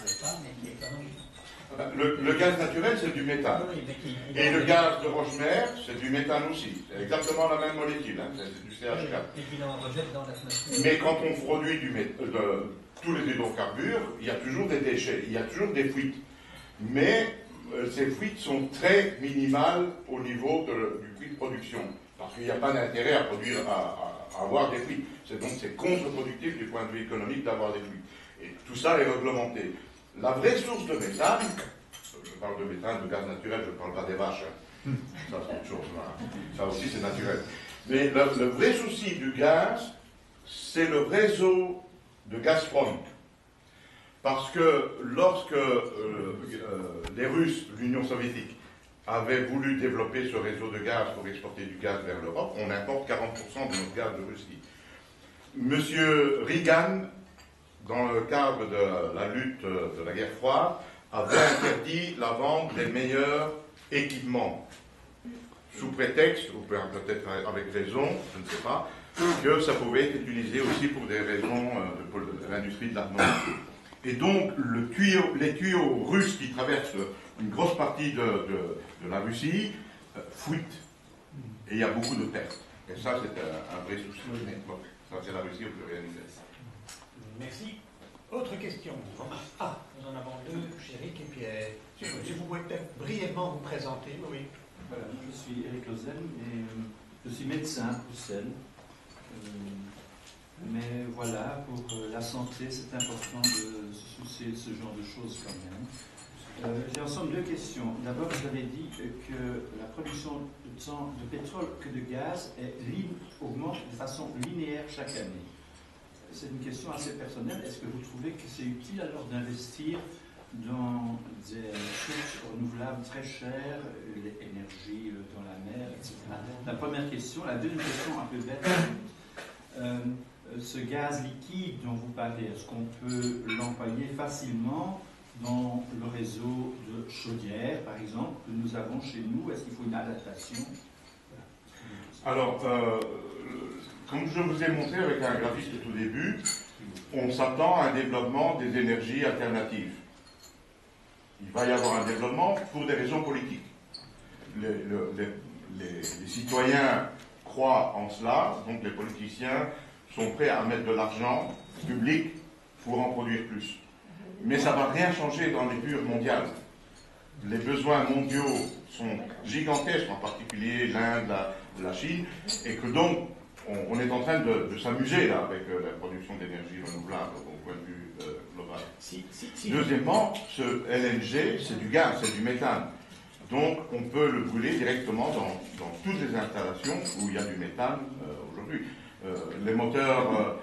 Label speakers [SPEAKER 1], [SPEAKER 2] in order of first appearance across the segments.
[SPEAKER 1] parle pas, mais qui est quand même...
[SPEAKER 2] Le gaz naturel, c'est du méthane. Et le gaz de roche-mère, c'est du méthane aussi. C'est exactement la même molécule, hein, c'est du CH4.
[SPEAKER 1] Et qu'il en rejette dans l'atmosphère.
[SPEAKER 2] Mais quand on produit tous les hydrocarbures, il y a toujours des déchets, il y a toujours des fuites. Mais ces fuites sont très minimales au niveau du prix de production. Parce qu'il n'y a pas d'intérêt à produire, à avoir des fuites. Donc c'est contre-productif du point de vue économique d'avoir des fuites. Et tout ça est réglementé. La vraie source de méthane, je parle de méthane, de gaz naturel, je ne parle pas des vaches. Hein. Ça c'est autre chose. Hein. Ça aussi c'est naturel. Mais le vrai souci du gaz, c'est le réseau de Gazprom. Parce que lorsque les Russes, l'Union soviétique, avaient voulu développer ce réseau de gaz pour exporter du gaz vers l'Europe, on importe 40% de notre gaz de Russie. Monsieur Reagan, dans le cadre de la lutte de la guerre froide, avait interdit la vente des meilleurs équipements, sous prétexte, ou peut-être avec raison, je ne sais pas, que ça pouvait être utilisé aussi pour des raisons de l'industrie de l'armement. Et donc, les tuyaux russes qui traversent une grosse partie de la Russie fuitent. Et il y a beaucoup de pertes. Et ça, c'est un vrai souci. Bon, ça, c'est la Russie, on ne peut rien y faire.
[SPEAKER 1] Merci. Autre question. Ah, nous en avons deux, Eric et Pierre. Si vous pouvez peut-être brièvement vous présenter, oui.
[SPEAKER 3] Voilà, je suis Eric Lozel et je suis médecin à Bruxelles. Mais voilà, pour la santé, c'est important de se soucier de ce genre de choses quand même. J'ai en somme deux questions. D'abord, vous avez dit que la production tant de pétrole que de gaz augmente de façon linéaire chaque année. C'est une question assez personnelle. Est-ce que vous trouvez que c'est utile alors d'investir dans des sources renouvelables très chères, l'énergie dans la mer, etc. La première question. La deuxième question, un peu bête. Ce gaz liquide dont vous parlez, est-ce qu'on peut l'employer facilement dans le réseau de chaudières, par exemple, que nous avons chez nous? Est-ce qu'il faut une adaptation? Voilà.
[SPEAKER 2] Alors, comme je vous ai montré avec un graphique au tout début, on s'attend à un développement des énergies alternatives. Il va y avoir un développement pour des raisons politiques. Les citoyens croient en cela, donc les politiciens sont prêts à mettre de l'argent public pour en produire plus. Mais ça ne va rien changer dans les pures mondiales. Les besoins mondiaux sont gigantesques, en particulier l'Inde, la Chine, et que donc on est en train de s'amuser là avec la production d'énergie renouvelable au point de vue global. Deuxièmement, ce LNG, c'est du gaz, c'est du méthane. Donc on peut le brûler directement dans toutes les installations où il y a du méthane aujourd'hui. Les moteurs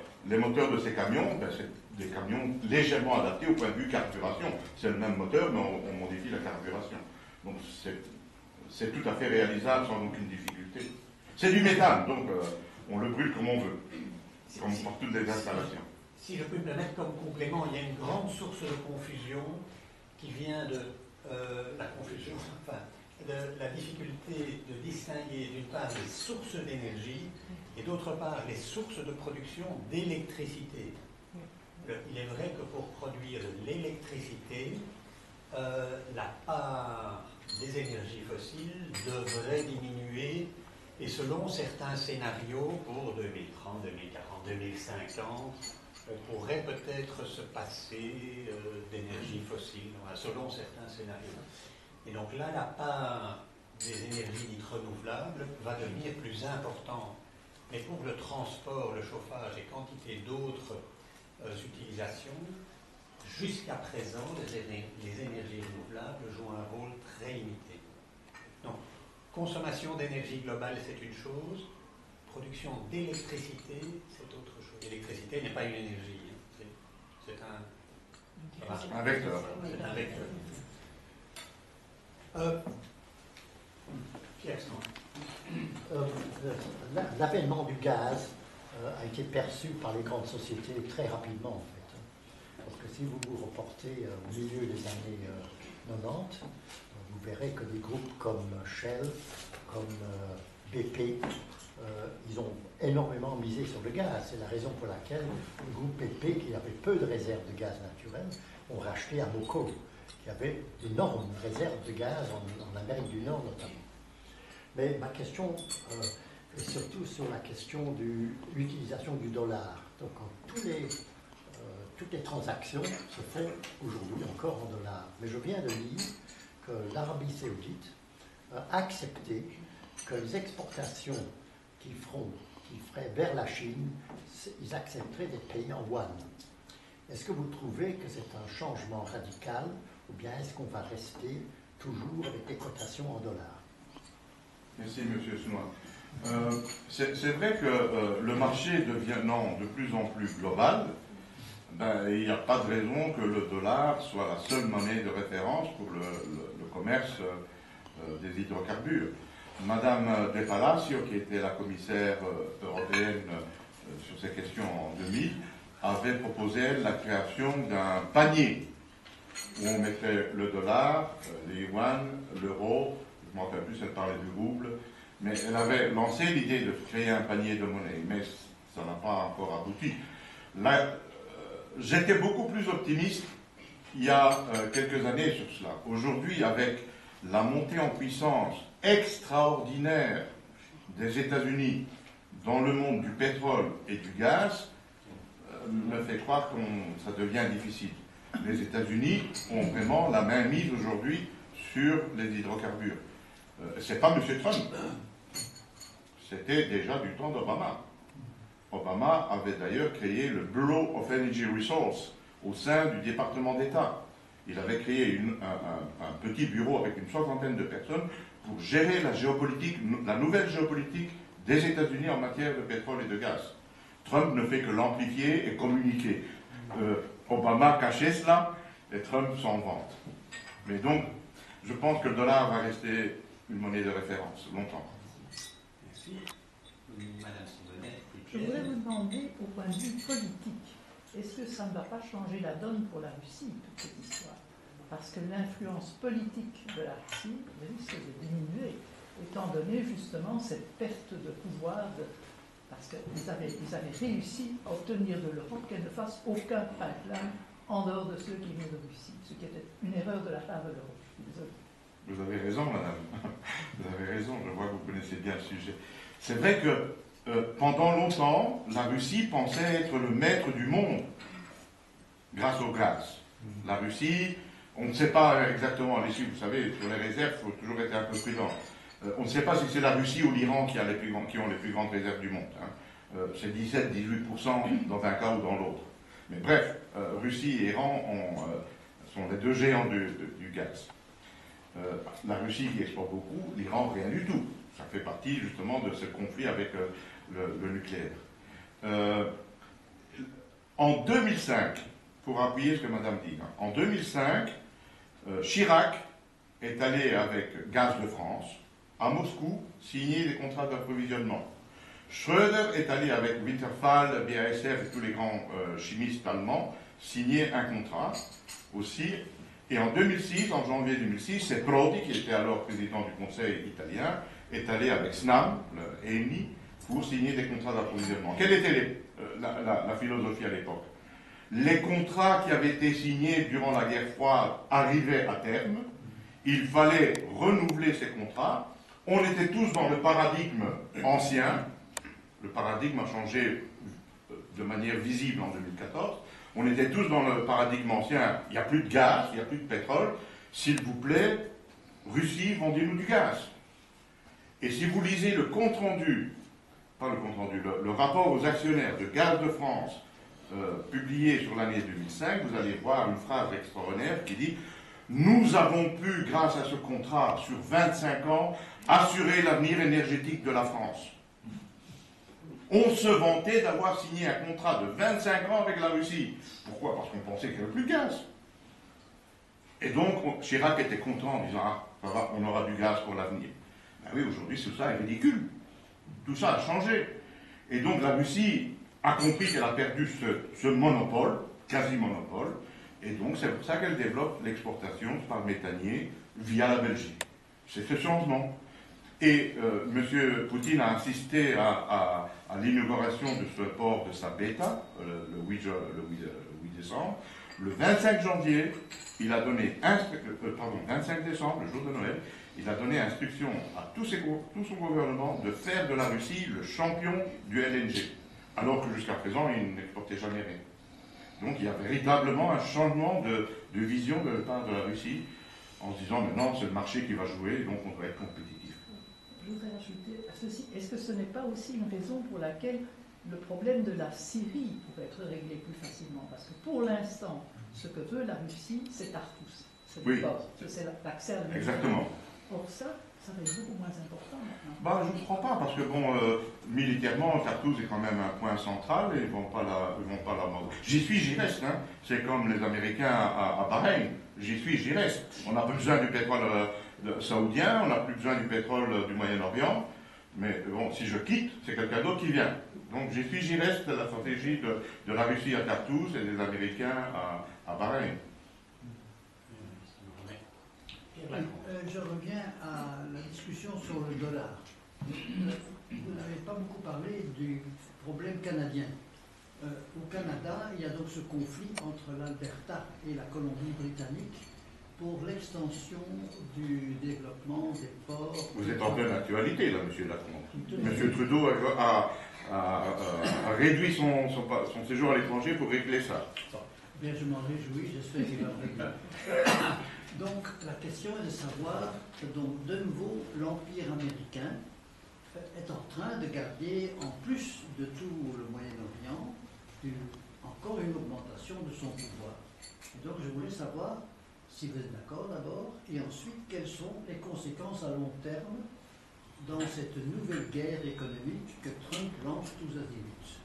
[SPEAKER 2] de ces camions, ben, c'est des camions légèrement adaptés au point de vue carburation. C'est le même moteur, mais on modifie la carburation. Donc c'est tout à fait réalisable sans aucune difficulté. C'est du méthane, donc on le brûle comme on veut, comme pour toutes les installations.
[SPEAKER 1] Si je peux me permettre comme complément, il y a une grande source de confusion qui vient de la confusion, enfin, de la difficulté de distinguer d'une part les sources d'énergie et d'autre part les sources de production d'électricité. Il est vrai que pour produire l'électricité, la part des énergies fossiles devrait diminuer, et selon certains scénarios pour 2030, 2040, 2050, on pourrait peut-être se passer d'énergie fossile, selon certains scénarios. Et donc là, la part des énergies dites renouvelables va devenir plus importante. Mais pour le transport, le chauffage et quantité d'autres utilisations, jusqu'à présent, les énergies renouvelables jouent un rôle très limité. Donc, consommation d'énergie globale, c'est une chose, production d'électricité, c'est autre chose. L'électricité n'est pas une énergie, hein. C'est un
[SPEAKER 2] vecteur.
[SPEAKER 1] C'est un vecteur. Pierre,
[SPEAKER 4] l'avènement du gaz a été perçu par les grandes sociétés très rapidement, en fait. Parce que si vous vous reportez au milieu des années 90, vous verrez que des groupes comme Shell, comme BP, ils ont énormément misé sur le gaz. C'est la raison pour laquelle le groupe BP, qui avait peu de réserves de gaz naturel, ont racheté Amoco, qui avait d'énormes réserves de gaz en Amérique du Nord notamment. Mais ma question est surtout sur la question de l'utilisation du dollar. Donc toutes les transactions se font aujourd'hui encore en dollars. Mais je viens de lire que l'Arabie Saoudite a accepté que les exportations qu'ils feraient vers la Chine, ils accepteraient d'être payés en yuan. Est-ce que vous trouvez que c'est un changement radical ou bien est-ce qu'on va rester toujours avec des cotations en dollars?
[SPEAKER 2] Merci, M. Sounois. C'est vrai que le marché devenant de plus en plus global, il n'y a pas de raison que le dollar soit la seule monnaie de référence pour le commerce des hydrocarbures. Madame De Palacio, qui était la commissaire européenne sur ces questions en 2000, avait proposé la création d'un panier où on mettrait le dollar, les yuan, l'euro, je ne me rappelle plus, elle parlait du rouble, mais elle avait lancé l'idée de créer un panier de monnaie, mais ça n'a pas encore abouti. Là, j'étais beaucoup plus optimiste il y a quelques années sur cela. Aujourd'hui, avec la montée en puissance extraordinaire des États-Unis dans le monde du pétrole et du gaz, me fait croire que ça devient difficile. Les États-Unis ont vraiment la main mise aujourd'hui sur les hydrocarbures. C'est pas M. Trump, c'était déjà du temps d'Obama. Obama avait d'ailleurs créé le Bureau of Energy Resources au sein du département d'État. Il avait créé un petit bureau avec une soixantaine de personnes pour gérer la géopolitique, la nouvelle géopolitique des États-Unis en matière de pétrole et de gaz. Trump ne fait que l'amplifier et communiquer. Obama cachait cela et Trump s'en vante. Mais donc, je pense que le dollar va rester une monnaie de référence longtemps.
[SPEAKER 1] Merci. Madame Simonet.
[SPEAKER 5] Je voudrais vous demander, au point de vue politique, est-ce que ça ne va pas changer la donne pour la Russie, toute cette histoire? Parce que l'influence politique de la Russie risque de diminuer, étant donné justement cette perte de pouvoir, parce qu'ils avaient réussi à obtenir de l'Europe qu'elle ne fasse aucun pipeline en dehors de ceux qui viennent de Russie, ce qui était une erreur de la part de l'Europe. Je suis désolé.
[SPEAKER 2] Vous avez raison, madame. Vous avez raison, je vois que vous connaissez bien le sujet. C'est vrai que pendant longtemps, la Russie pensait être le maître du monde grâce au gaz. La Russie, on ne sait pas exactement les chiffres, vous savez, sur les réserves, il faut toujours être un peu prudent. On ne sait pas si c'est la Russie ou l'Iran qui ont les plus grandes réserves du monde. Hein. C'est 17-18% dans un cas ou dans l'autre. Mais bref, Russie et Iran sont les deux géants du gaz. La Russie qui exporte beaucoup, l'Iran rien du tout. Ça fait partie justement de ce conflit avec le nucléaire. En 2005, pour appuyer ce que Madame dit, hein, en 2005, Chirac est allé avec Gaz de France à Moscou signer des contrats d'approvisionnement. Schröder est allé avec Wintershall, BASF et tous les grands chimistes allemands signer un contrat aussi. Et en 2006, en janvier 2006, c'est Prodi, qui était alors président du Conseil italien, est allé avec Snam, le ENI, pour signer des contrats d'approvisionnement. Quelle était la philosophie à l'époque? Les contrats qui avaient été signés durant la guerre froide arrivaient à terme. Il fallait renouveler ces contrats. On était tous dans le paradigme ancien. Le paradigme a changé de manière visible en 2014. On était tous dans le paradigme ancien. Il n'y a plus de gaz, il n'y a plus de pétrole. S'il vous plaît, Russie, vendez-nous du gaz. Et si vous lisez le compte-rendu, pas le compte-rendu, le rapport aux actionnaires de Gaz de France, publié sur l'année 2005, vous allez voir une phrase extraordinaire qui dit « Nous avons pu, grâce à ce contrat sur 25 ans, assurer l'avenir énergétique de la France. » On se vantait d'avoir signé un contrat de 25 ans avec la Russie. Pourquoi? Parce qu'on pensait qu'il n'y avait plus de gaz. Et donc, Chirac était content en disant « Ah, ça va, on aura du gaz pour l'avenir. » Ben oui, aujourd'hui, tout ça est ridicule. Tout ça a changé. Et donc, la Russie a compris qu'elle a perdu ce monopole, quasi-monopole, et donc c'est pour ça qu'elle développe l'exportation par méthanier via la Belgique. C'est ce changement. Et M. Poutine a insisté à l'inauguration de ce port de Sabeta, le 8 décembre. Le 25 janvier, il a donné 25 décembre, le jour de Noël, il a donné instruction à tout son gouvernement de faire de la Russie le champion du LNG, alors que jusqu'à présent, il n'exportait jamais rien. Donc il y a véritablement un changement de vision de la part de la Russie, en se disant maintenant c'est le marché qui va jouer, donc on doit être compétitif.
[SPEAKER 5] Je voudrais ajouter à ceci, est-ce que ce n'est pas aussi une raison pour laquelle le problème de la Syrie pourrait être réglé plus facilement? Parce que pour l'instant, ce que veut la Russie, c'est Tartus, c'est le port, c'est l'accès à la
[SPEAKER 2] Exactement.
[SPEAKER 5] Or ça va être beaucoup moins important maintenant.
[SPEAKER 2] Bah, je ne crois pas, parce que bon, militairement, Tartus est quand même un point central et ils ne vont pas la mordre. J'y suis, j'y reste. Hein. C'est comme les Américains à Bahreïn. J'y suis, j'y reste. On n'a plus besoin du pétrole saoudien, on n'a plus besoin du pétrole du Moyen-Orient. Mais bon, si je quitte, c'est quelqu'un d'autre qui vient. Donc j'y suis, j'y reste, la stratégie de la Russie à Tartus et des Américains à Bahreïn.
[SPEAKER 6] Je reviens à la discussion sur le dollar. Vous n'avez pas beaucoup parlé du problème canadien. Au Canada, il y a donc ce conflit entre l'Alberta et la Colombie-Britannique pour l'extension du développement des ports.
[SPEAKER 2] Vous êtes en pleine actualité, là, monsieur Lafont. Monsieur Trudeau a réduit son séjour à l'étranger pour régler ça.
[SPEAKER 6] Bien, je m'en réjouis, j'espère qu'il va régler. Donc, la question est de savoir que, donc, de nouveau, l'Empire américain est en train de garder, en plus de tout le Moyen-Orient, encore une augmentation de son pouvoir. Et donc, je voulais savoir si vous êtes d'accord d'abord, et ensuite, quelles sont les conséquences à long terme dans cette nouvelle guerre économique que Trump lance tous azimuts.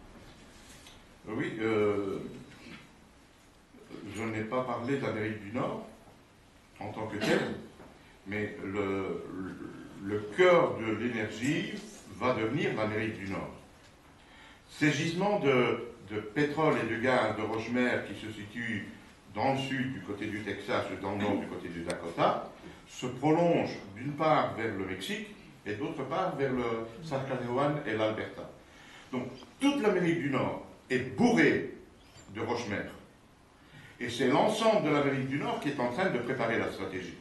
[SPEAKER 2] Oui, je n'ai pas parlé d'Amérique du Nord en tant que tel, mais le cœur de l'énergie va devenir l'Amérique du Nord. Ces gisements de pétrole et de gaz de roche-mer qui se situent dans le sud, du côté du Texas, et dans le nord, du côté du Dakota, se prolongent d'une part vers le Mexique et d'autre part vers le Saskatchewan et l'Alberta. Donc toute l'Amérique du Nord est bourrée de roche-mer. Et c'est l'ensemble de l'Amérique du Nord qui est en train de préparer la stratégie.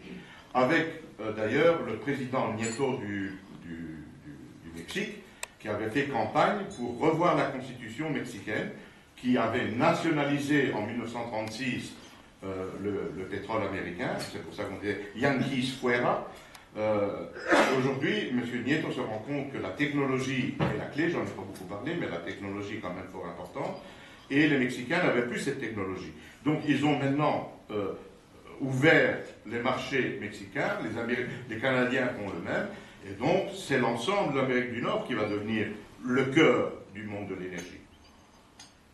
[SPEAKER 2] Avec d'ailleurs le président Nieto du Mexique, qui avait fait campagne pour revoir la constitution mexicaine, qui avait nationalisé en 1936 le pétrole américain. C'est pour ça qu'on dit Yankees fuera. Aujourd'hui, M. Nieto se rend compte que la technologie est la clé, j'en ai pas beaucoup parlé, mais la technologie est quand même fort importante, et les Mexicains n'avaient plus cette technologie. Donc ils ont maintenant ouvert les marchés mexicains, les Canadiens font le même, et donc c'est l'ensemble de l'Amérique du Nord qui va devenir le cœur du monde de l'énergie.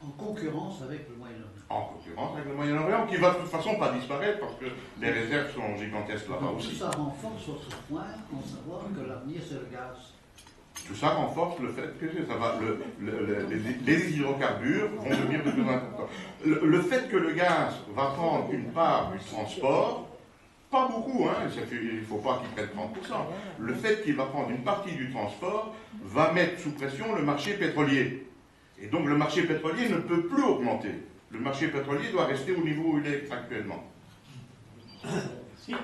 [SPEAKER 6] En concurrence avec le Moyen-Orient.
[SPEAKER 2] En concurrence avec le Moyen-Orient, qui va de toute façon pas disparaître parce que les réserves sont gigantesques là-bas aussi.
[SPEAKER 6] Tout ça renforce votre point en savoir que l'avenir c'est le gaz.
[SPEAKER 2] Tout ça renforce le fait que ça va, les hydrocarbures vont devenir de plus en plus importants. Le fait que le gaz va prendre une part du transport, pas beaucoup, hein, il ne faut pas qu'il prenne 30%. Le fait qu'il va prendre une partie du transport va mettre sous pression le marché pétrolier. Et donc le marché pétrolier ne peut plus augmenter. Le marché pétrolier doit rester au niveau où il est actuellement.
[SPEAKER 7] Si.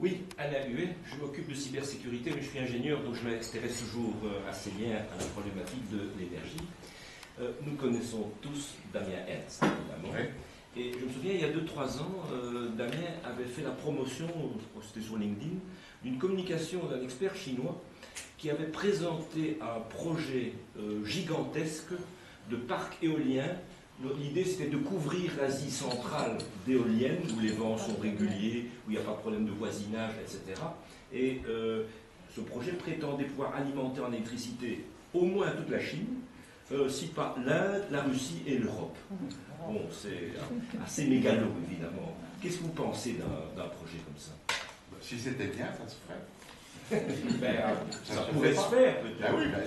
[SPEAKER 7] Oui, Alain Huet, je m'occupe de cybersécurité, mais je suis ingénieur, donc je m'intéresse toujours assez bien à la problématique de l'énergie. Nous connaissons tous Damien Ernst, évidemment.
[SPEAKER 2] Oui.
[SPEAKER 7] Et je me souviens, il y a 2-3 ans, Damien avait fait la promotion, c'était sur LinkedIn, d'une communication d'un expert chinois qui avait présenté un projet gigantesque de parc éolien. L'idée, c'était de couvrir l'Asie centrale d'éoliennes, où les vents sont réguliers, où il n'y a pas de problème de voisinage, etc. Et ce projet prétendait pouvoir alimenter en électricité au moins toute la Chine, si pas l'Inde, la Russie et l'Europe. Bon, c'est assez mégalo, évidemment. Qu'est-ce que vous pensez d'un projet comme ça?
[SPEAKER 2] Si c'était bien, ça se ferait.
[SPEAKER 7] Ça pourrait se faire, peut-être.
[SPEAKER 2] Ben oui, ben,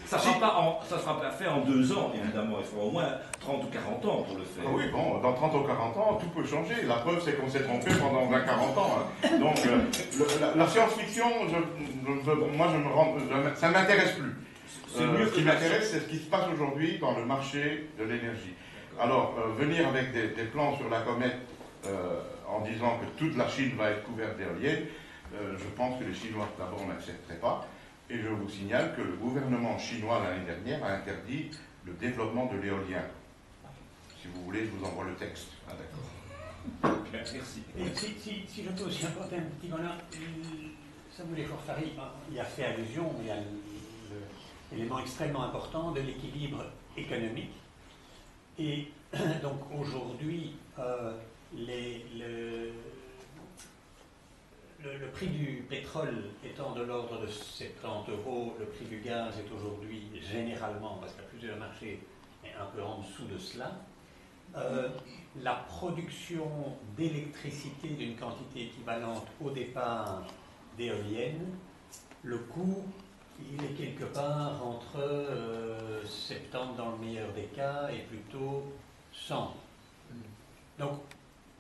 [SPEAKER 7] ça ne sera pas fait en 2 ans, évidemment. Il faudra au moins 30 ou 40 ans pour le faire.
[SPEAKER 2] Ah oui, bon, dans 30 ou 40 ans, tout peut changer. La preuve, c'est qu'on s'est trompé pendant 20-40 ans. Hein. Donc, la science-fiction, ça ne m'intéresse plus. Ce qui m'intéresse, c'est ce qui se passe aujourd'hui dans le marché de l'énergie. Alors, venir avec des plans sur la comète en disant que toute la Chine va être couverte d'éoliennes, je pense que les Chinois, d'abord, n'accepteraient pas. Et je vous signale que le gouvernement chinois, l'année dernière, a interdit le développement de l'éolien. Si vous voulez, je vous envoie le texte. Ah, d'accord.
[SPEAKER 7] Merci.
[SPEAKER 1] Et si je peux aussi apporter un petit bonheur, Samuel Forfari y a fait allusion, il y a l'élément extrêmement important de l'équilibre économique. Et donc aujourd'hui, le prix du pétrole étant de l'ordre de 70 €, le prix du gaz est aujourd'hui généralement, parce qu'il y a plusieurs marchés, un peu en dessous de cela. La production d'électricité d'une quantité équivalente au départ d'éoliennes, le coût, il est quelque part entre 70 dans le meilleur des cas et plutôt 100. Donc,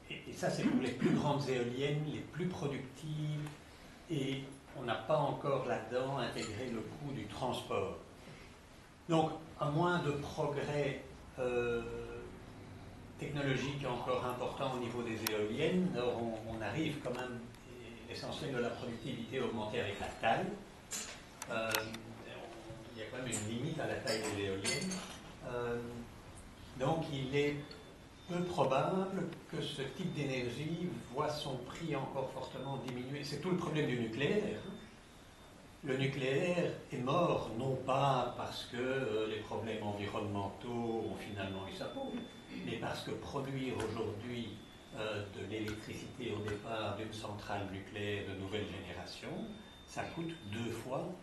[SPEAKER 1] et ça c'est pour les plus grandes éoliennes, les plus productives, et on n'a pas encore là-dedans intégré le coût du transport. Donc, à moins de progrès technologique encore important au niveau des éoliennes, on arrive quand même, l'essentiel de la productivité augmentée avec la taille. Il y a quand même une limite à la taille des éoliennes. Donc il est peu probable que ce type d'énergie voit son prix encore fortement diminuer. C'est tout le problème du nucléaire. Le nucléaire est mort non pas parce que les problèmes environnementaux ont finalement eu sa peau, mais parce que produire aujourd'hui de l'électricité au départ d'une centrale nucléaire de nouvelle génération, ça coûte 2 fois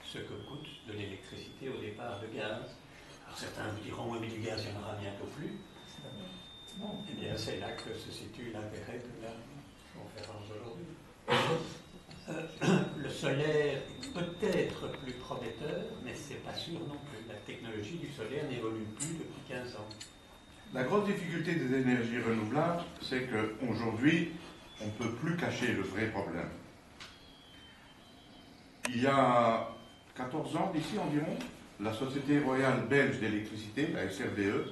[SPEAKER 1] ce que coûte de l'électricité au départ de gaz. Alors certains vous diront, oui, mais du gaz, il n'y en aura bientôt plus. Bon, eh bien, c'est là que se situe l'intérêt de la conférence d'aujourd'hui. Le solaire est peut-être plus prometteur, mais ce n'est pas sûr non plus. La technologie du solaire n'évolue plus depuis 15 ans.
[SPEAKER 2] La grosse difficulté des énergies renouvelables, c'est qu'aujourd'hui, on ne peut plus cacher le vrai problème. Il y a 14 ans d'ici environ, la Société Royale Belge d'Électricité, la SRBE,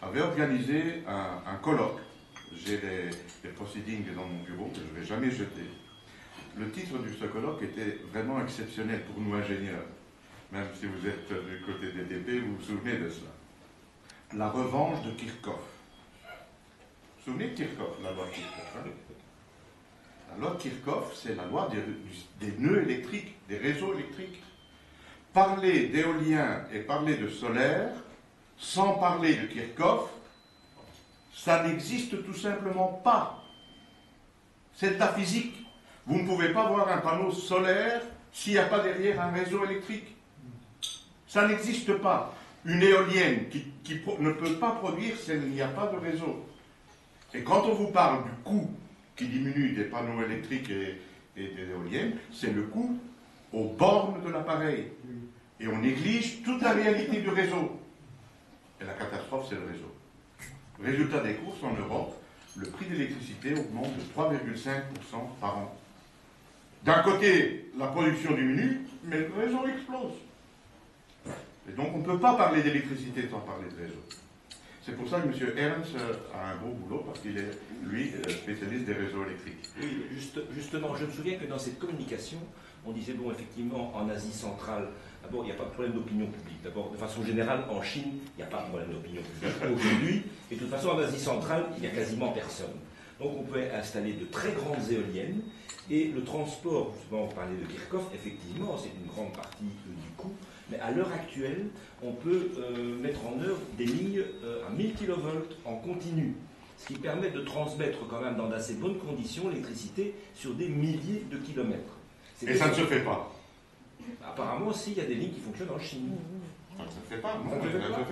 [SPEAKER 2] avait organisé un colloque. J'ai les proceedings dans mon bureau que je ne vais jamais jeter. Le titre de ce colloque était vraiment exceptionnel pour nous ingénieurs. Même si vous êtes du côté des DP, vous vous souvenez de cela. La revanche de Kirchhoff. Vous vous souvenez de Kirchhoff, la loi de Kirchhoff, hein? La loi de Kirchhoff, c'est la loi des nœuds électriques, des réseaux électriques. Parler d'éolien et parler de solaire, sans parler de Kirchhoff, ça n'existe tout simplement pas. C'est de la physique. Vous ne pouvez pas voir un panneau solaire s'il n'y a pas derrière un réseau électrique. Ça n'existe pas. Une éolienne qui ne peut pas produire s'il n'y a pas de réseau. Et quand on vous parle du coût qui diminue des panneaux électriques et des éoliennes, c'est le coût aux bornes de l'appareil. Et on néglige toute la réalité du réseau. Et la catastrophe, c'est le réseau. Résultat des courses, en Europe, le prix de l'électricité augmente de 3,5% par an. D'un côté, la production diminue, mais le réseau explose. Et donc on ne peut pas parler d'électricité sans parler de réseau. C'est pour ça que M. Ernst a un beau boulot, parce qu'il est, lui, spécialiste des réseaux électriques.
[SPEAKER 7] Oui, justement, je me souviens que dans cette communication, on disait, bon, effectivement, en Asie centrale, d'abord, il n'y a pas de problème d'opinion publique. D'abord, de façon générale, en Chine, il n'y a pas de problème d'opinion publique aujourd'hui. Et de toute façon, en Asie centrale, il n'y a quasiment personne. Donc on peut installer de très grandes éoliennes. Et le transport, justement, on parlait de Kirchhoff, effectivement, c'est une grande partie du coût. Mais à l'heure actuelle, on peut mettre en œuvre des lignes à 1000 kV en continu, ce qui permet de transmettre quand même dans d'assez bonnes conditions l'électricité sur des milliers de kilomètres.
[SPEAKER 2] Et ça ne se fait pas.
[SPEAKER 7] Apparemment, si, il y a des lignes qui fonctionnent en Chine.
[SPEAKER 2] Ça ne se fait pas, non, ça ne se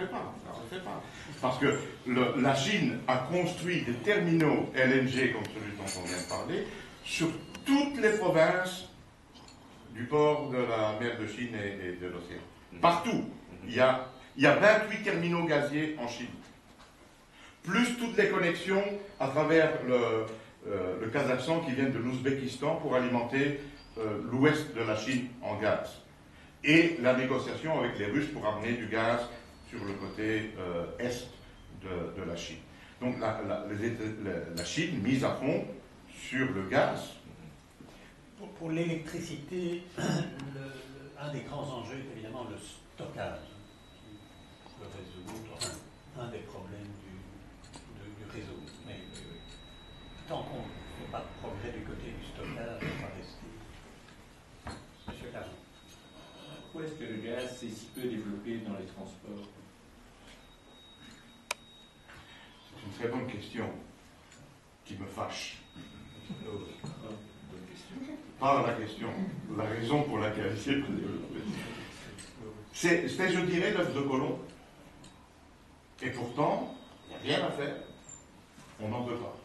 [SPEAKER 2] fait pas. Parce que la Chine a construit des terminaux LNG, comme celui dont on vient de parler, sur toutes les provinces du port de la mer de Chine et de l'océan. Partout. Il y a 28 terminaux gaziers en Chine. Plus toutes les connexions à travers le Kazakhstan qui viennent de l'Ouzbékistan pour alimenter l'ouest de la Chine en gaz. Et la négociation avec les Russes pour amener du gaz sur le côté est de la Chine. Donc la Chine mise à fond sur le gaz.
[SPEAKER 1] Pour l'électricité, un des grands enjeux est évidemment le stockage, qui peut résoudre un des problèmes du réseau. Mais tant qu'on ne fait pas de progrès du côté du stockage, on va rester. Monsieur Caron.
[SPEAKER 8] Pourquoi est-ce que le gaz s'est si peu développé dans les transports?
[SPEAKER 2] C'est une très bonne question qui me fâche. Pas la question, la raison pour laquelle il s'est peu développé. C'était, je dirais, l'œuf de Colomb. Et pourtant, il n'y a rien à faire. On n'en veut pas.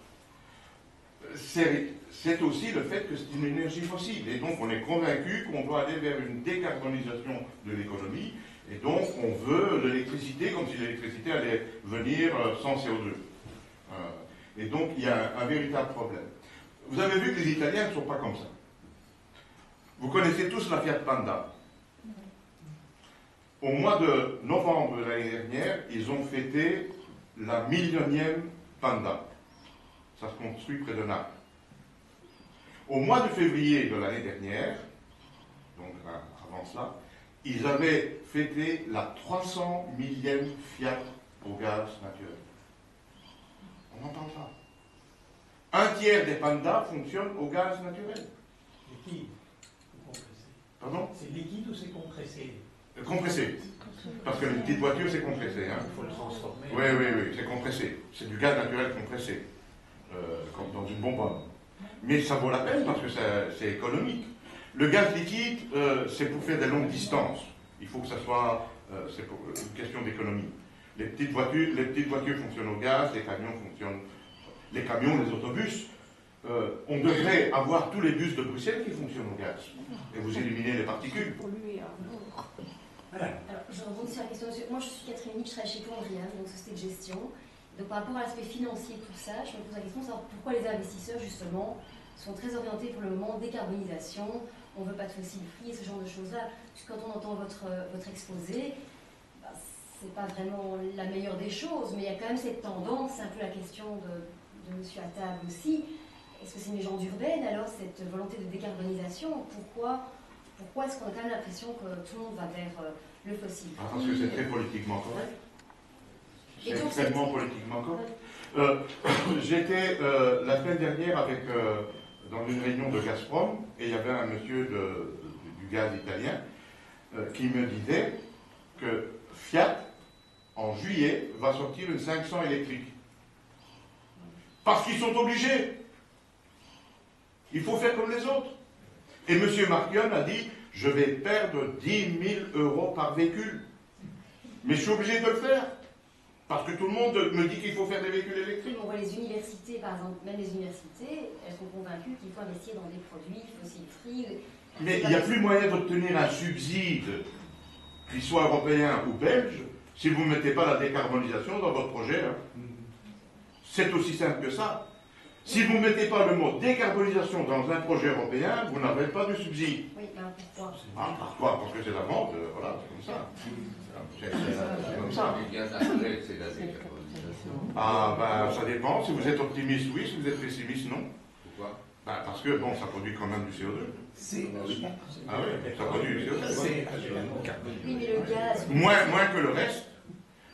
[SPEAKER 2] C'est aussi le fait que c'est une énergie fossile. Et donc, on est convaincu qu'on doit aller vers une décarbonisation de l'économie. Et donc, on veut l'électricité comme si l'électricité allait venir sans CO2. Et donc, il y a un véritable problème. Vous avez vu que les Italiens ne sont pas comme ça. Vous connaissez tous la Fiat Panda. Au mois de novembre de l'année dernière, ils ont fêté la 1 000e Panda. Ça se construit près de Naples. Au mois de février de l'année dernière, donc avant cela, ils avaient fêté la 300 000e Fiat au gaz naturel. On n'en parle pas. Un tiers des pandas fonctionnent au gaz naturel.
[SPEAKER 1] Liquide ou compressé?
[SPEAKER 2] Pardon?
[SPEAKER 1] C'est liquide ou c'est compressé?
[SPEAKER 2] Compressé. Parce que les petites voitures, c'est compressé. Hein.
[SPEAKER 1] Il faut le transformer.
[SPEAKER 2] Oui, c'est compressé. C'est du gaz naturel compressé. Comme dans une bonbonne. Mais ça vaut la peine parce que c'est économique. Le gaz liquide, c'est pour faire des longues distances. Il faut que ça soit... c'est pour une question d'économie. Les petites voitures fonctionnent au gaz, les camions fonctionnent... Les camions, les autobus, on devrait avoir tous les bus de Bruxelles qui fonctionnent au gaz. Et vous éliminez les particules.
[SPEAKER 1] Voilà.
[SPEAKER 9] Alors, je rebondis sur la question. Moi, je suis Catherine Nick, je travaille chez Condrian, donc société de gestion. Donc, par rapport à l'aspect financier de tout ça, je me pose la question de savoir pourquoi les investisseurs, justement, sont très orientés pour le moment décarbonisation, on ne veut pas de fossiles free et ce genre de choses-là. Quand on entend votre exposé, bah, c'est pas vraiment la meilleure des choses, mais il y a quand même cette tendance, c'est un peu la question de monsieur Attal aussi. Est-ce que c'est une légende urbaine, alors, cette volonté de décarbonisation? Pourquoi est-ce qu'on a quand même l'impression que tout le monde va vers le fossile free?
[SPEAKER 2] Parce que c'est très politiquement correct. C'est extrêmement politiquement correct. J'étais la semaine dernière dans une réunion de Gazprom, et il y avait un monsieur du gaz italien qui me disait que Fiat, en juillet, va sortir une 500 électrique. Parce qu'ils sont obligés. Il faut faire comme les autres. Et M. Marquion a dit, je vais perdre 10 000 euros par véhicule. Mais je suis obligé de le faire. Parce que tout le monde me dit qu'il faut faire des véhicules électriques.
[SPEAKER 9] On voit les universités, par exemple, même les universités, elles sont convaincues qu'il faut investir dans des produits fossiles free.
[SPEAKER 2] Mais il n'y a plus moyen d'obtenir un subside, qu'il soit européen ou belge, si vous ne mettez pas la décarbonisation dans votre projet. Hein. C'est aussi simple que ça. Si vous ne mettez pas le mot décarbonisation dans un projet européen, vous n'avez pas de subside.
[SPEAKER 9] Oui, ben pourquoi?
[SPEAKER 2] Pourquoi? Parce que c'est la vente, voilà, c'est comme ça. C'est comme ça.
[SPEAKER 10] Le gaz naturel, c'est la décarbonisation.
[SPEAKER 2] Ça dépend. Si vous êtes optimiste, oui. Si vous êtes pessimiste, non.
[SPEAKER 10] Pourquoi?
[SPEAKER 2] Parce que, bon, ça produit quand même du CO2. Ah oui, ça produit du CO2.
[SPEAKER 9] Oui, mais le gaz...
[SPEAKER 2] Moins que le reste.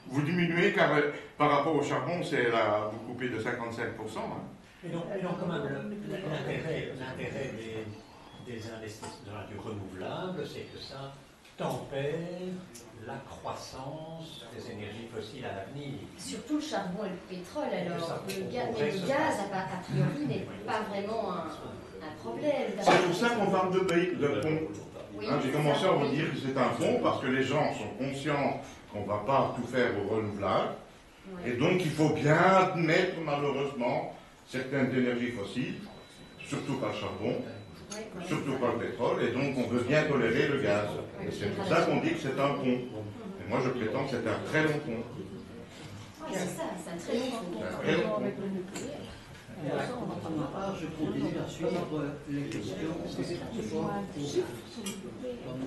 [SPEAKER 2] Vous diminuez, car par rapport au charbon, vous coupez de 55%. Hein.
[SPEAKER 1] Et donc quand même, l'intérêt des investissements du renouvelable, c'est que ça tempère la croissance des énergies fossiles à l'avenir.
[SPEAKER 9] Surtout le charbon et le pétrole, alors.
[SPEAKER 1] Le
[SPEAKER 9] gaz, a priori, n'est pas vraiment un problème.
[SPEAKER 2] C'est pour ça qu'on parle de pont.
[SPEAKER 9] Oui,
[SPEAKER 2] J'ai commencé à vous dire que c'est un pont, parce que les gens sont conscients qu'on ne va pas tout faire au renouvelable.
[SPEAKER 9] Ouais.
[SPEAKER 2] Et donc il faut bien admettre, malheureusement, certaines énergies fossiles, surtout pas le charbon, surtout pas le pétrole, et donc on veut bien tolérer le gaz. Et c'est pour ça qu'on dit que c'est un pont. Et moi je prétends que c'est un très long pont.
[SPEAKER 9] C'est ça, c'est un très long pont.
[SPEAKER 2] Très long pont.
[SPEAKER 6] Pour ma part, je continue à suivre les questions comme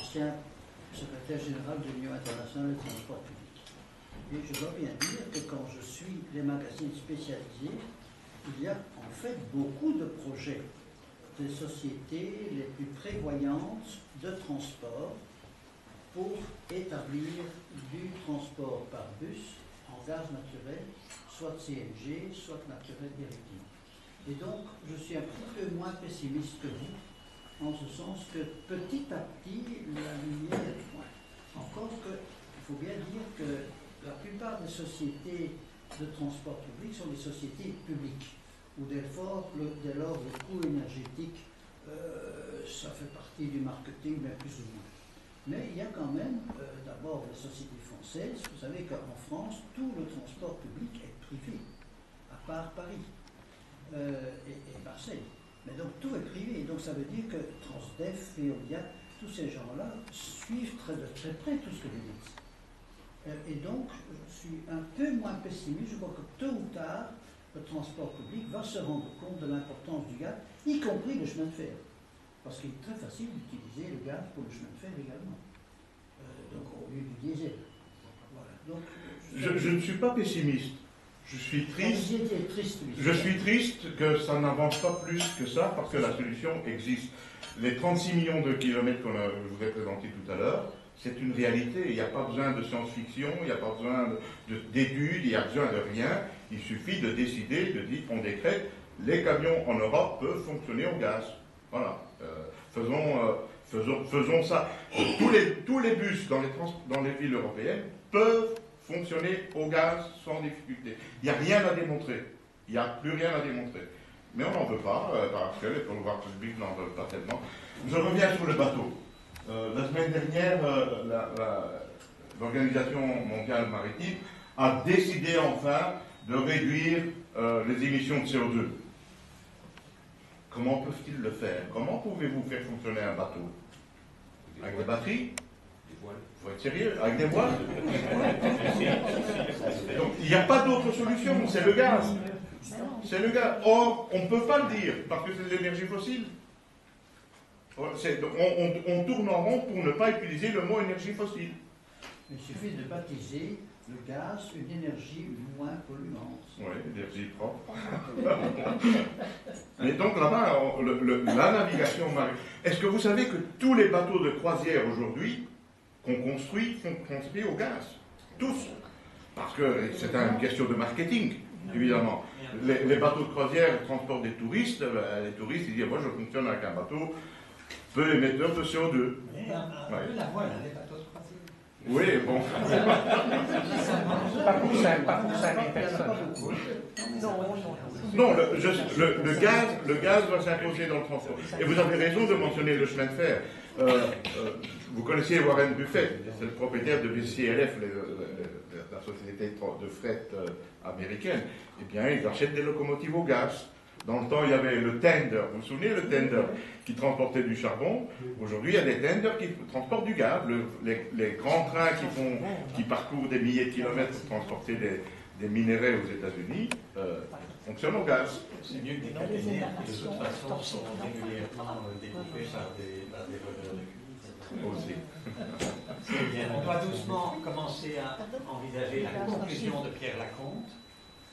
[SPEAKER 6] ancien secrétaire général de l'Union internationale du transport public. Et je dois bien dire que quand je suis les magazines spécialisés, il y a en fait beaucoup de projets des sociétés les plus prévoyantes de transport pour établir du transport par bus en gaz naturel, soit CNG, soit naturel direct. Et donc, je suis un petit peu moins pessimiste que vous, en ce sens que petit à petit, la lumière est pointe. Encore qu'il faut bien dire que la plupart des sociétés de transport public sont des sociétés publiques, où dès lors le coût énergétique, ça fait partie du marketing, mais plus ou moins. Mais il y a quand même, d'abord, les sociétés françaises. Vous savez qu'en France, tout le transport public est privé, à part Paris et Marseille. Mais donc tout est privé. Et donc ça veut dire que Transdev, Veolia, tous ces gens-là suivent de très près tout ce que vous dites. Et donc, je suis un peu moins pessimiste. Je crois que tôt ou tard, le transport public va se rendre compte de l'importance du gaz, y compris le chemin de fer. Parce qu'il est très facile d'utiliser le gaz pour le chemin de fer également. Donc, au lieu du diesel. Voilà. Donc,
[SPEAKER 2] je ne suis pas pessimiste. Je suis triste. Je suis triste que ça n'avance pas plus que ça, parce que la solution existe. Les 36 millions de kilomètres que je vous ai présentés tout à l'heure, c'est une réalité. Il n'y a pas besoin de science-fiction, il n'y a pas besoin d'études, il n'y a besoin de rien. Il suffit de décider, de dire, on décrète, les camions en Europe peuvent fonctionner au gaz. Voilà. Faisons ça. Tous les bus dans les villes européennes peuvent fonctionner au gaz sans difficulté. Il n'y a rien à démontrer. Il n'y a plus rien à démontrer. Mais on n'en veut pas, parce que les pouvoirs publics n'en veulent pas tellement. Je reviens sur le bateau. La semaine dernière, l'Organisation mondiale maritime a décidé enfin de réduire les émissions de CO2. Comment peuvent-ils le faire? Comment pouvez-vous faire fonctionner un bateau? Avec des batteries? Il faut être sérieux, avec des voiles. Donc il n'y a pas d'autre solution, c'est le gaz. C'est le gaz. Or, on ne peut pas le dire, parce que c'est de l'énergie fossile. On tourne en rond pour ne pas utiliser le mot énergie fossile.
[SPEAKER 6] Il suffit de baptiser le gaz une énergie moins polluante.
[SPEAKER 2] Oui, énergie propre. Mais donc là-bas, la navigation maritime. Est-ce que vous savez que tous les bateaux de croisière aujourd'hui qu'on construit sont construits au gaz? Tous. Parce que c'est une question de marketing, évidemment. Les bateaux de croisière transportent des touristes. Les touristes, ils disent, moi je fonctionne avec un bateau peu émetteur de CO2.
[SPEAKER 1] La voile, les bateaux de croisière.
[SPEAKER 2] Oui, bon.
[SPEAKER 1] Pas pour 5 personnes.
[SPEAKER 2] Non, le gaz doit s'imposer dans le transport. Et vous avez raison de mentionner le chemin de fer. Vous connaissez Warren Buffett, c'est le propriétaire de BCLF, la société de fret américaine. Eh bien, il achète des locomotives au gaz. Dans le temps, il y avait le tender. Vous vous souvenez, le tender qui transportait du charbon. Aujourd'hui, il y a des tenders qui transportent du gaz. Les grands trains qui parcourent des milliers de kilomètres pour transporter des minerais aux États-Unis fonctionnent au gaz.
[SPEAKER 1] C'est mieux que des caténaires qui, de toute façon, sont régulièrement découpés par des voleurs de cuivre.
[SPEAKER 2] Aussi.
[SPEAKER 1] On va doucement commencer à envisager la conclusion de Pierre Lacomte.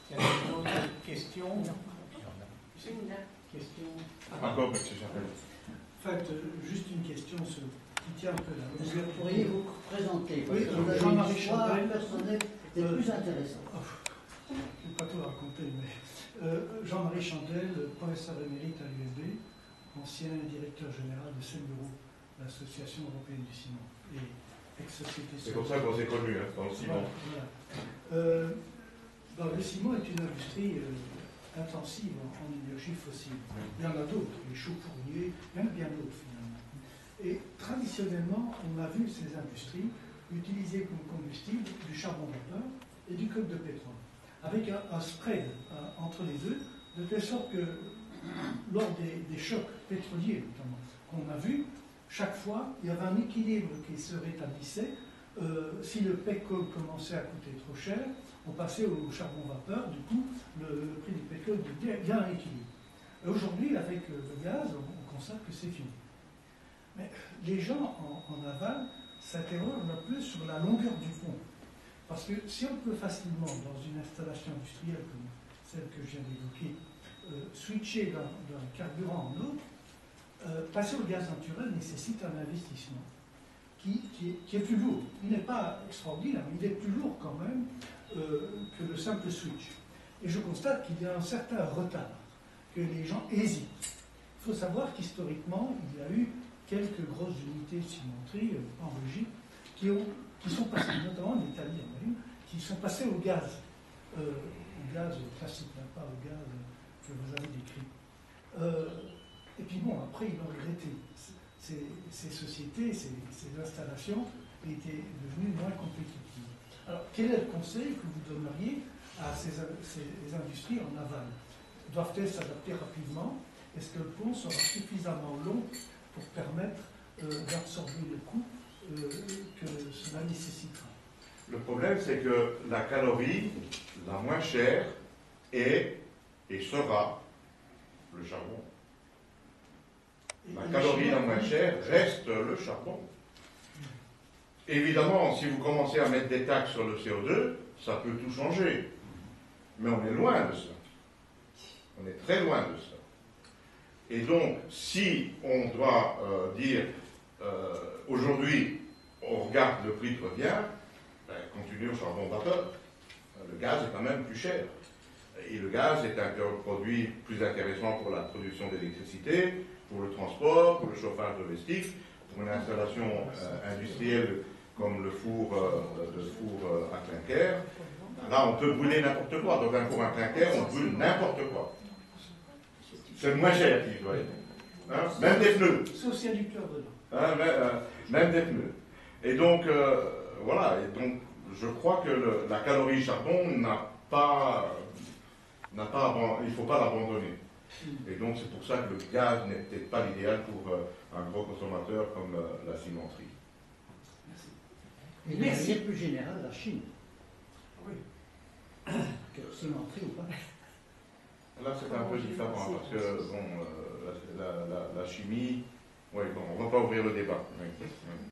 [SPEAKER 1] Il y a une autre question?
[SPEAKER 2] Encore, M. Chapelle.
[SPEAKER 11] En fait, juste une question qui tient un peu là.
[SPEAKER 6] Est-ce que pourriez-vous présenter
[SPEAKER 11] Oui,
[SPEAKER 6] Jean-Marie Chapelle, personnel est plus intéressant.
[SPEAKER 11] Je ne vais pas tout raconter, mais Jean-Marie Chandel, professeur émérite à l'ULB, ancien directeur général de CEMEURO, l'Association européenne du ciment, et ex-société.
[SPEAKER 2] C'est comme ça qu'on s'est connus, dans le ciment.
[SPEAKER 11] Voilà. Le ciment est une industrie intensive en énergie fossile. Il y en a d'autres, les choux fourniers, il y en a bien d'autres finalement. Et traditionnellement, on a vu ces industries utiliser comme combustible du charbon vapeur et du coke de pétrole, avec un spread entre les deux, de telle sorte que lors des chocs pétroliers notamment qu'on a vus, chaque fois, il y avait un équilibre qui se rétablissait. Si le pétrole commençait à coûter trop cher, on passait au charbon vapeur, du coup, le prix du pétrole devient bien à l'équilibre. Aujourd'hui, avec le gaz, on constate que c'est fini. Mais les gens en aval s'interrogent un peu sur la longueur du pont. Parce que si on peut facilement, dans une installation industrielle comme celle que je viens d'évoquer, switcher d'un carburant en autre, passer au gaz naturel nécessite un investissement qui est plus lourd. Il n'est pas extraordinaire, mais il est plus lourd quand même que le simple switch. Et je constate qu'il y a un certain retard, que les gens hésitent. Il faut savoir qu'historiquement, il y a eu quelques grosses unités de cimenterie en Belgique qui sont passées, notamment en Italie même, qui sont passées au gaz classique, hein, pas au gaz que vous avez décrit. Et puis bon, après, ils ont regretté. Ces sociétés, ces installations étaient devenues moins compétitives. Alors, quel est le conseil que vous donneriez à ces industries en aval? Doivent-elles s'adapter rapidement? Est-ce que le pont sera suffisamment long pour permettre d'absorber le coût que cela nécessitera?
[SPEAKER 2] Le problème, c'est que la calorie la moins chère est et sera le charbon. La calorie la moins chère reste le charbon. Évidemment, si vous commencez à mettre des taxes sur le CO2, ça peut tout changer. Mais on est loin de ça. On est très loin de ça. Et donc, si on doit dire aujourd'hui, on regarde le prix de revient, ben, continuez au charbon vapeur. Le gaz est quand même plus cher. Et le gaz est un produit plus intéressant pour la production d'électricité, pour le transport, pour le chauffage domestique, pour une installation industrielle comme le four à clinker. Là, on peut brûler n'importe quoi. Dans un four à clinker, on brûle n'importe quoi. C'est moins cher qu'il doit être. Hein? Même des pneus.
[SPEAKER 11] C'est aussi un nucléaire dedans.
[SPEAKER 2] Hein, même des pneus. Et donc, voilà. Et donc, je crois que la calorie charbon il ne faut pas l'abandonner. Et donc, c'est pour ça que le gaz n'est peut-être pas l'idéal pour un gros consommateur comme la cimenterie.
[SPEAKER 6] Et de manière plus générale, la Chine.
[SPEAKER 11] Oui.
[SPEAKER 6] Que cimenterie ou pas.
[SPEAKER 2] Là, c'est un peu différent, parce que bon, la chimie, ouais, bon, on ne va pas ouvrir le débat. Oui.